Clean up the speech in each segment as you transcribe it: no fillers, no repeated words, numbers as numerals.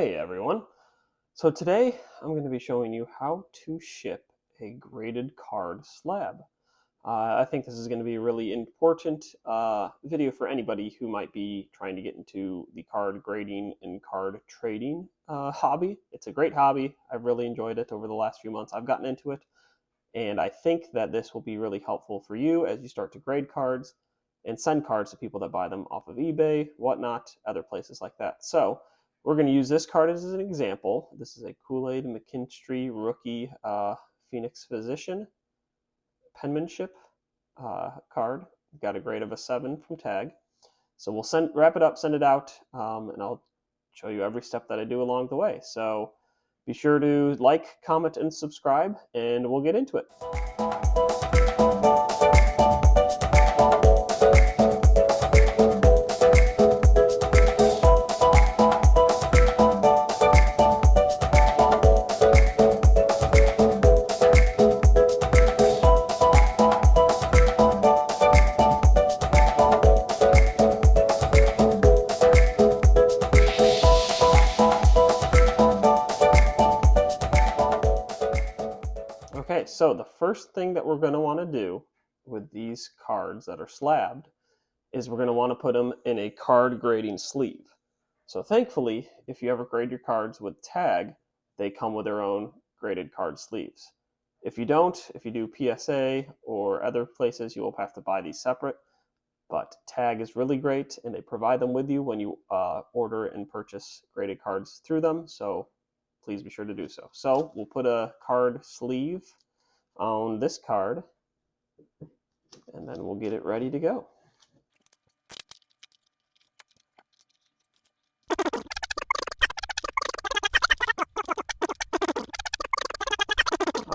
Hey everyone. So today I'm going to be showing you how to ship a graded card slab. I think this is going to be a really important video for anybody who might be trying to get into the card grading and card trading hobby. It's a great hobby. I've really enjoyed it over the last few months. I've gotten into it, and I think that this will be really helpful for you as you start to grade cards and send cards to people that buy them off of eBay, whatnot, other places like that. So we're going to use this card as an example. This is a Kool-Aid McKinstry rookie Phoenix Physician penmanship card. Got a grade of a 7 from Tag. So we'll wrap it up, send it out, and I'll show you every step that I do along the way. So be sure to like, comment, and subscribe, and we'll get into it. Okay, so the first thing that we're going to want to do with these cards that are slabbed is we're going to want to put them in a card grading sleeve. So thankfully, if you ever grade your cards with Tag, they come with their own graded card sleeves. If you don't, if you do PSA or other places, you will have to buy these separate. But Tag is really great, and they provide them with you when you order and purchase graded cards through them. So please be sure to do so. So we'll put a card sleeve on this card, and then we'll get it ready to go.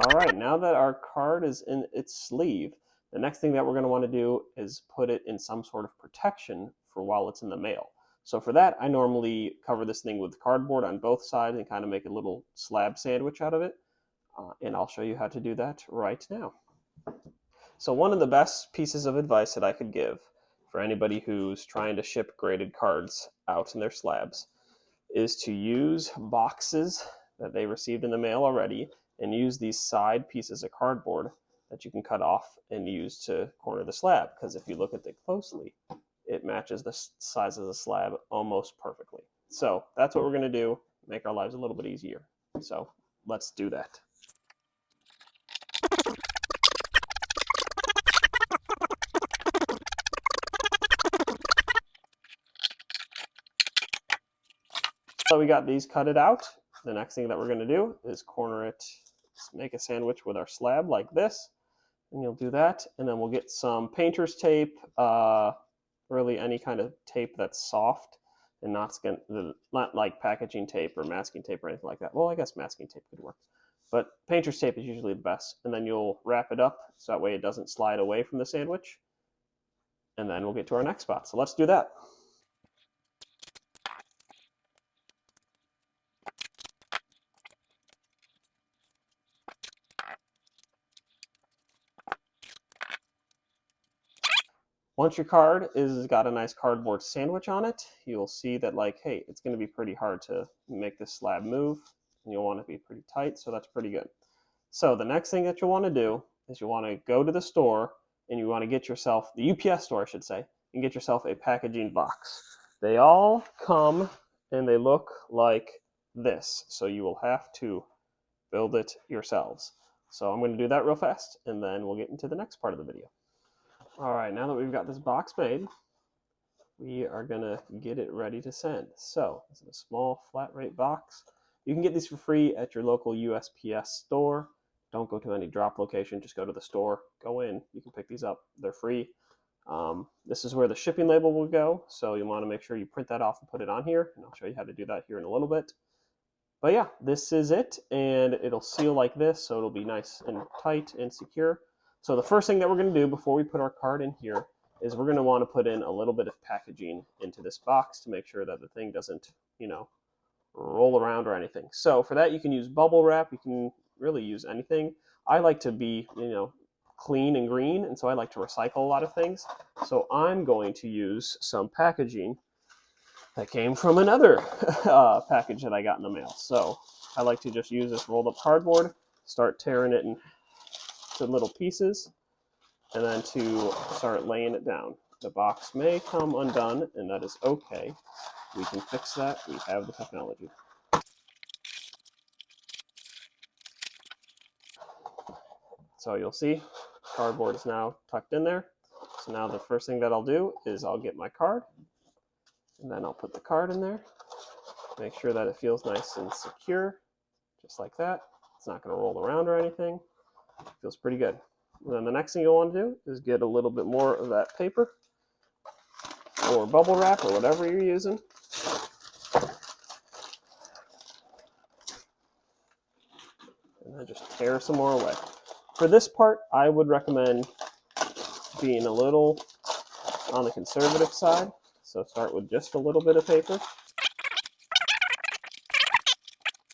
All right, now that our card is in its sleeve, the next thing that we're going to want to do is put it in some sort of protection for while it's in the mail. So for that, I normally cover this thing with cardboard on both sides and kind of make a little slab sandwich out of it. And I'll show you how to do that right now. So one of the best pieces of advice that I could give for anybody who's trying to ship graded cards out in their slabs is to use boxes that they received in the mail already and use these side pieces of cardboard that you can cut off and use to corner the slab, because if you look at it closely, it matches the size of the slab almost perfectly. So that's what we're going to do, make our lives a little bit easier. So let's do that. So we got these cutted out. The next thing that we're going to do is corner it, make a sandwich with our slab like this. And you'll do that, and then we'll get some painter's tape, really any kind of tape that's soft and not like packaging tape or masking tape or anything like that. Well, I guess masking tape could work, but painter's tape is usually the best. And then you'll wrap it up so that way it doesn't slide away from the sandwich. And then we'll get to our next spot. So let's do that. Once your card is got a nice cardboard sandwich on it, you'll see that, like, hey, it's going to be pretty hard to make this slab move, and you'll want to be pretty tight, so that's pretty good. So the next thing that you'll want to do is you want to go to the store, and you want to get yourself, the UPS store I should say, and get yourself a packaging box. They all come and they look like this, so you will have to build it yourselves. So I'm going to do that real fast, and then we'll get into the next part of the video. All right, now that we've got this box made, we are gonna get it ready to send. So this is a small flat rate box. You can get these for free at your local USPS store. Don't go to any drop location, just go to the store, go in, you can pick these up, they're free. This is where the shipping label will go, so you wanna make sure you print that off and put it on here, and I'll show you how to do that here in a little bit. But yeah, this is it, and it'll seal like this, so it'll be nice and tight and secure. So the first thing that we're going to do before we put our card in here is we're going to want to put in a little bit of packaging into this box to make sure that the thing doesn't, roll around or anything. So for that, you can use bubble wrap. You can really use anything. I like to be, clean and green, and so I like to recycle a lot of things. So I'm going to use some packaging that came from another package that I got in the mail. So I like to just use this rolled up cardboard, start tearing it into little pieces, and then to start laying it down. The box may come undone, and that is okay. We can fix that. We have the technology. So you'll see cardboard is now tucked in there. So now the first thing that I'll do is I'll get my card, and then I'll put the card in there. Make sure that it feels nice and secure, just like that. It's not going to roll around or anything. It feels pretty good. And then the next thing you'll want to do is get a little bit more of that paper or bubble wrap or whatever you're using. And then just tear some more away. For this part, I would recommend being a little on the conservative side. So start with just a little bit of paper.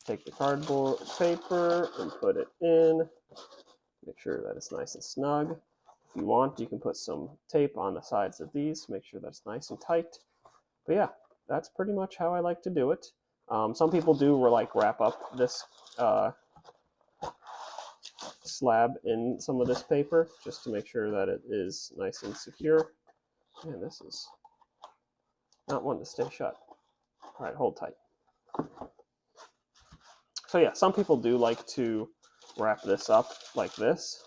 Take the cardboard paper and put it in. Make sure that it's nice and snug. If you want, you can put some tape on the sides of these. Make sure that's nice and tight. But yeah, that's pretty much how I like to do it. Some people do like wrap up this slab in some of this paper just to make sure that it is nice and secure. And this is not one to stay shut. All right, hold tight. So yeah, some people do like to wrap this up like this,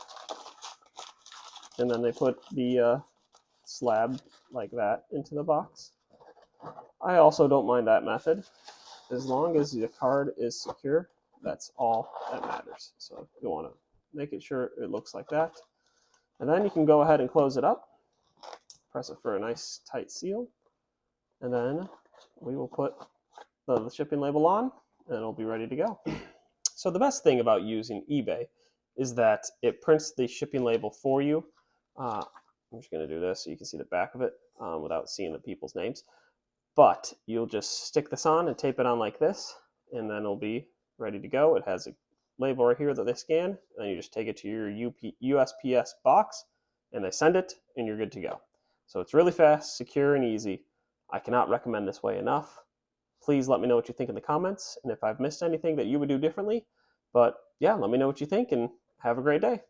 and then they put the slab like that into the box. I also don't mind that method. As long as the card is secure, that's all that matters. So you want to make it sure it looks like that. And then you can go ahead and close it up. Press it for a nice tight seal. And then we will put the shipping label on, and it'll be ready to go. So the best thing about using eBay is that it prints the shipping label for you. I'm just going to do this so you can see the back of it without seeing the people's names. But you'll just stick this on and tape it on like this, and then it'll be ready to go. It has a label right here that they scan, and you just take it to your USPS box, and they send it, and you're good to go. So it's really fast, secure, and easy. I cannot recommend this way enough. Please let me know what you think in the comments, and if I've missed anything that you would do differently. But yeah, let me know what you think, and have a great day.